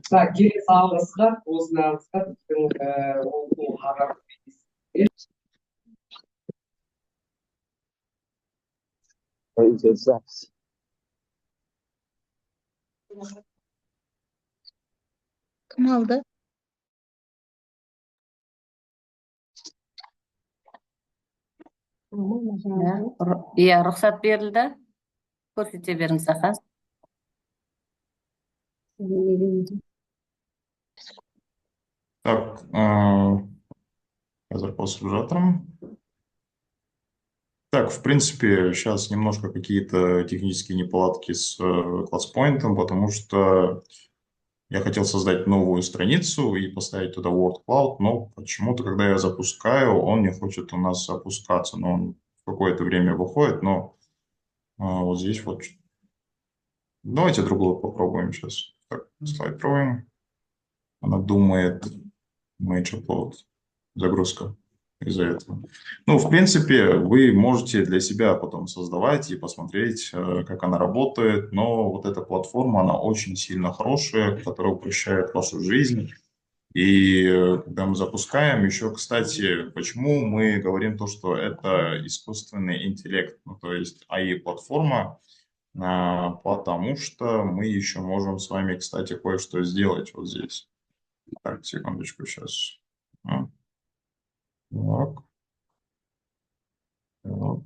Так, келесі алғысқа осынаңызға біздің оқу ағарту Идет запись. Кім алды? Иә, рұқсат берілді. Көрсете беріңіз, аға. Так, с сужатором. Так, в принципе, сейчас немножко какие-то технические неполадки с ClassPoint, потому что я хотел создать новую страницу и поставить туда Word Cloud, но почему-то, когда я запускаю, он не хочет у нас опускаться. Но он в какое-то время выходит, но вот здесь вот... Давайте другую попробуем сейчас. Так, слайд пробуем. Она думает Major Upload, загрузка из-за этого. Ну, в принципе, вы можете для себя потом создавать и посмотреть, как она работает, но вот эта платформа, она очень сильно хорошая, которая упрощает вашу жизнь. И когда мы запускаем, еще, кстати, почему мы говорим то, что это искусственный интеллект, ну, то есть AI-платформа, потому что мы еще можем с вами, кстати, кое-что сделать вот здесь. Так, секундочку, сейчас. Так. Так.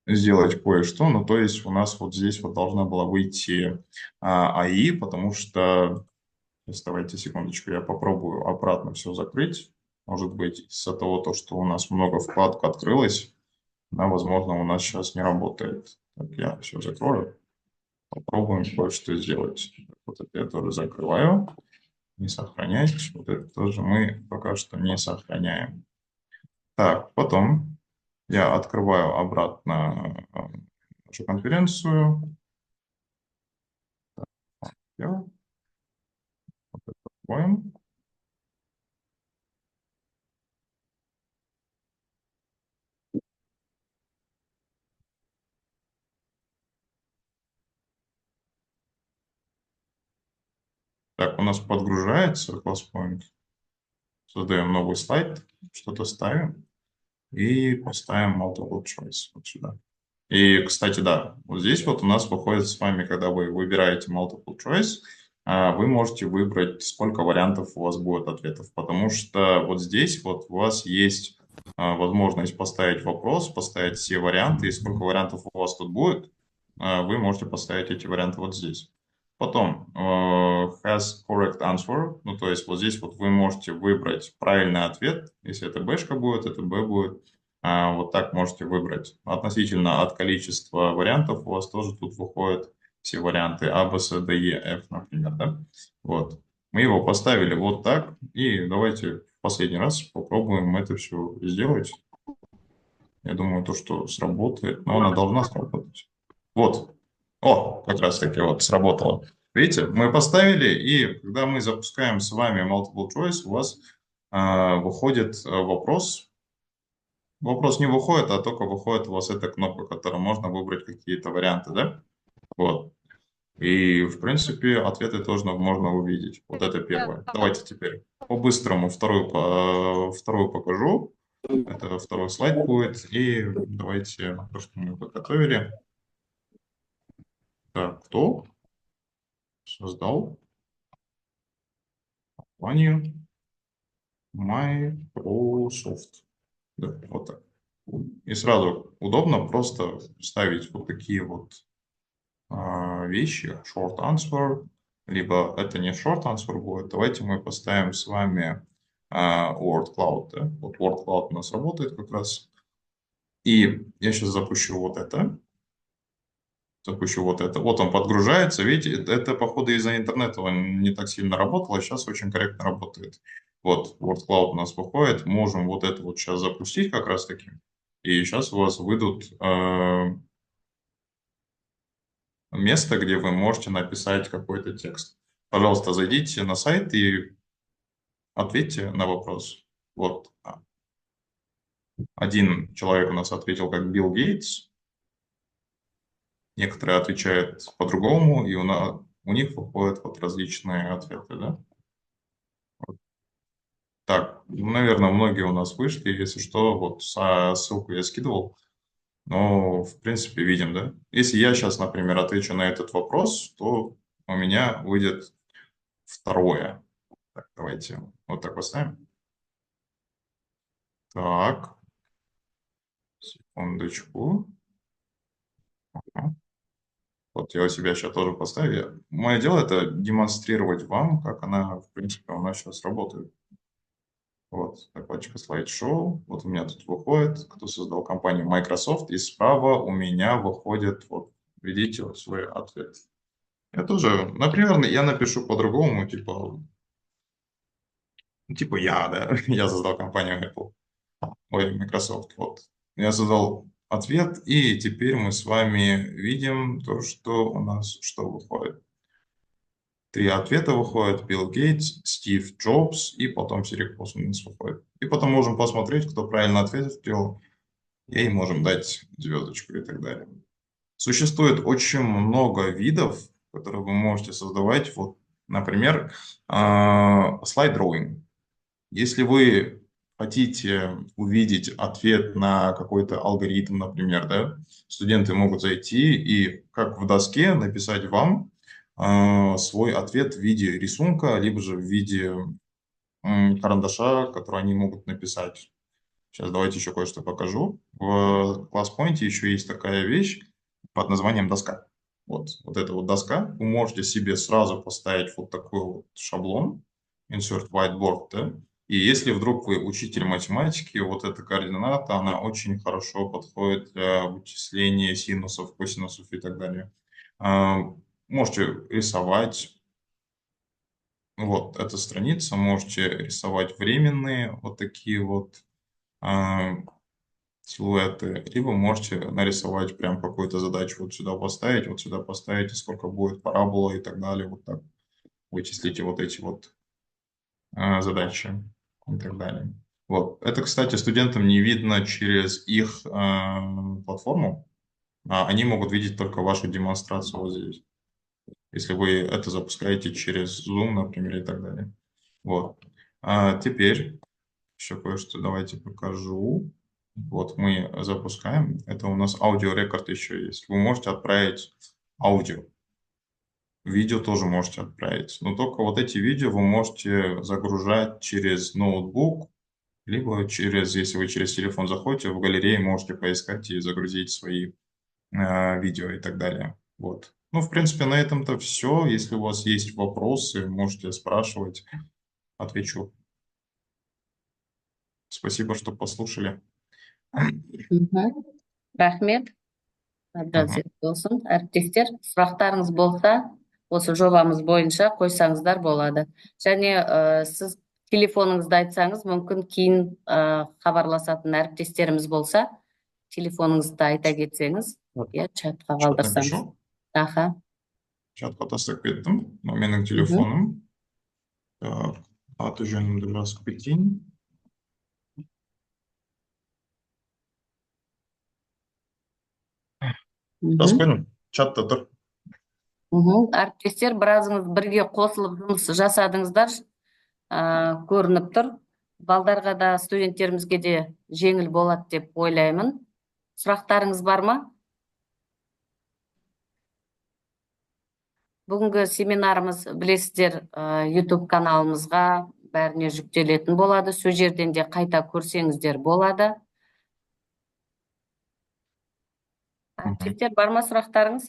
Сделать кое-что, ну, то есть у нас вот здесь вот должна была выйти АИ, потому что, сейчас давайте секундочку, я попробую обратно все закрыть, может быть, из-за того, что у нас много вкладок открылось, она, возможно, у нас сейчас не работает. Так, я все закрою, попробуем кое-что сделать. Вот это я тоже закрываю, не сохранять, вот это тоже мы пока что не сохраняем. Так, потом я открываю обратно нашу конференцию. Вот это откроем. Так, у нас подгружается ClassPoint. Создаем новый слайд, что-то ставим и поставим multiple choice вот сюда. И, кстати, да, вот здесь вот у нас выходит с вами, когда вы выбираете multiple choice, вы можете выбрать, сколько вариантов у вас будет ответов, потому что вот здесь вот у вас есть возможность поставить вопрос, поставить все варианты, и сколько вариантов у вас тут будет, вы можете поставить эти варианты вот здесь. Потом has correct answer, ну то есть вот здесь вот вы можете выбрать правильный ответ, если это бэшка будет, это б будет. Вот так можете выбрать. Относительно от количества вариантов у вас тоже тут выходят все варианты А, Б, С, Д, Е, Ф, например. Да? Вот. Мы его поставили вот так. И давайте в последний раз попробуем это все сделать. Я думаю, то, что сработает. Но она должна сработать. Вот. О, как раз таки вот сработало. Видите, мы поставили, и когда мы запускаем с вами multiple choice, у вас выходит вопрос. Вопрос не выходит, а только выходит у вас эта кнопка, которой можно выбрать какие-то варианты, да? Вот. И, в принципе, ответы тоже можно увидеть. Вот это первое. Давайте теперь по-быстрому вторую покажу. Это второй слайд будет. И давайте то, что мы подготовили. Так, кто создал компанию Microsoft? Да, вот так. И сразу удобно просто ставить вот такие вот вещи, short answer, либо это не short answer будет. Давайте мы поставим с вами Word Cloud. Да? Вот Word Cloud у нас работает как раз. И я сейчас запущу вот это. Вот он подгружается. Видите, это походу из-за интернета он не так сильно работал, а сейчас очень корректно работает. Вот Word Cloud у нас выходит. Можем вот это вот сейчас запустить как раз таки. И сейчас у вас выйдут место, где вы можете написать какой-то текст. Пожалуйста, зайдите на сайт и ответьте на вопрос. Вот. Один человек у нас ответил как Билл Гейтс, некоторые отвечают по-другому, и у них выходят вот различные ответы, да? Так, ну, наверное, многие у нас вышли, если что, вот ссылку я скидывал, но, в принципе, видим, да? Если я сейчас, например, отвечу на этот вопрос, то у меня выйдет второе. Так, давайте вот так поставим. Так, секундочку. Ага. Вот я у себя сейчас тоже поставил. Мое дело это демонстрировать вам, как она, в принципе, у нас сейчас работает. Вот, закладочка слайд-шоу. Вот у меня тут выходит, кто создал компанию Microsoft, и справа у меня выходит, вот, видите, вот свой ответ. Я тоже, например, я напишу по-другому, типа, типа я, да, я создал компанию Apple, ой, Microsoft, вот. Я создал ответ, и теперь мы с вами видим то, что у нас, что выходит. Три ответа выходят: Билл Гейтс, Стив Джобс и потом Сирик у нас выходит. И потом можем посмотреть, кто правильно ответил, и можем дать звездочку и так далее. Существует очень много видов, которые вы можете создавать. Вот, например, слайд-дроинг. Если вы хотите увидеть ответ на какой-то алгоритм, например, да, студенты могут зайти и, как в доске, написать вам свой ответ в виде рисунка, либо же в виде карандаша, который они могут написать. Сейчас давайте еще кое-что покажу. В ClassPoint еще есть такая вещь под названием доска. Вот эта вот доска. Вы можете себе сразу поставить вот такой вот шаблон, insert whiteboard, да? И если вдруг вы учитель математики, вот эта координата, она очень хорошо подходит для вычисления синусов, косинусов и так далее. А, Можете рисовать. Вот эта страница, можете рисовать временные вот такие вот а, силуэты, либо можете нарисовать прям какую-то задачу вот сюда поставить, и сколько будет парабола и так далее, вот так вычислите вот эти вот задачи и так далее. Вот. Это, кстати, студентам не видно через их платформу, они могут видеть только вашу демонстрацию вот здесь, если вы это запускаете через Zoom, например, и так далее. Вот. Теперь еще кое-что давайте покажу. Вот мы запускаем. Это у нас аудиорекорд еще есть. Вы можете отправить аудио. Видео тоже можете отправить. Но только вот эти видео вы можете загружать через ноутбук, либо через, если вы через телефон заходите, в галерее можете поискать и загрузить свои видео и так далее. Вот. Ну, в принципе, на этом-то все. Если у вас есть вопросы, можете спрашивать, отвечу. Спасибо, что послушали. Рахмет. Абзал Мгм. болсын. Әріптестер, сұрақтарыңыз болса, осы жобамыз бойынша қойсаңыздар болады. Және сіз телефоныңызды айтсаңыз, мүмкін кейін хабарласатын әріптестеріміз болса, телефоныңызды айта кетсеңіз, иә, чатқа Чат қалдырсаңыз. напишу. Аха. Чатқа тастап кеттім. Мынау менің телефоным. Так, аты жөнімді жазып кетейін. Жазып қойдым. Чатта тұр. Әріптестер, біразыңыз бірге қосылып жұмыс жасадыңыздар, көрініп тұр. Балдарға да, студенттерімізге де жеңіл болады деп ойлаймын. Сұрақтарыңыз бар ма? Бүгінгі семинарымыз, білесіздер, YouTube каналымызға бәріне жүктелетін болады. Сол жерден де қайта көрсеңіздер болады. Әріптестер, бар ма сұрақтарыңыз?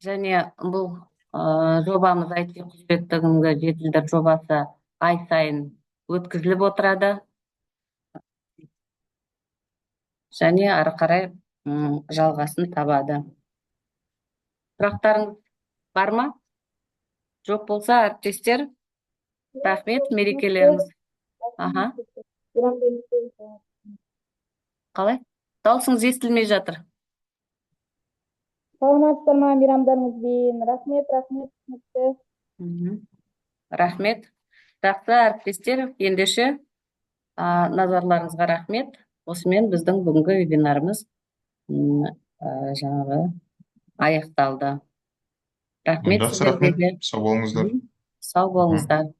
Және бұл жобамыз IT құзыреттілігін жетілдір жобасы ай сайын өткізіліп отырады. Және ары қарай жалғасын табады. Сұрақтарыңыз бар ма? Жоқ болса, әріптестер, рахмет, мерекелеріңіз. Аха. Қалай? Дауысыңыз естілмей жатыр. Саламатсыздар ма, мейрамдарыңызбен. Рахмет. Рахмет. Жақсы, әріптестер, ендеше Назарларыңызға рахмет. Осымен біздің бүгінгі вебинарымыз жаңағы аяқталды. Рахмет Жақсы, сіздерге рахмет. де. Сау болыңыздар. Сау болыңыздар.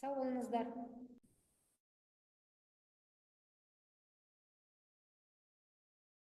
Сау болыңыздар.